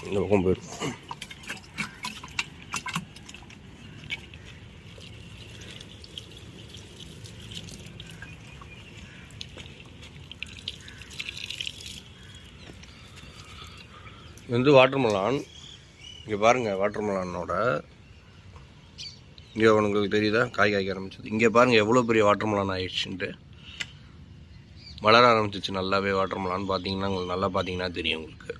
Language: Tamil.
இந்த பக்கம் போயிடும். இது வந்து வாட்டர்மெலான். இங்கே பாருங்கள், வாட்டர்மெலானோட இங்கே உங்களுக்கு தெரியுதா காய் காய்க்க ஆரம்பிச்சது. இங்கே பாருங்கள் எவ்வளோ பெரிய வாட்டர்மெலான் ஆயிடுச்சுன்ட்டு. வளர ஆரம்பிச்சிச்சு நல்லாவே வாட்டர்மெலான். பார்த்தீங்கன்னா உங்களுக்கு நல்லா பார்த்தீங்கன்னா தெரியும் உங்களுக்கு.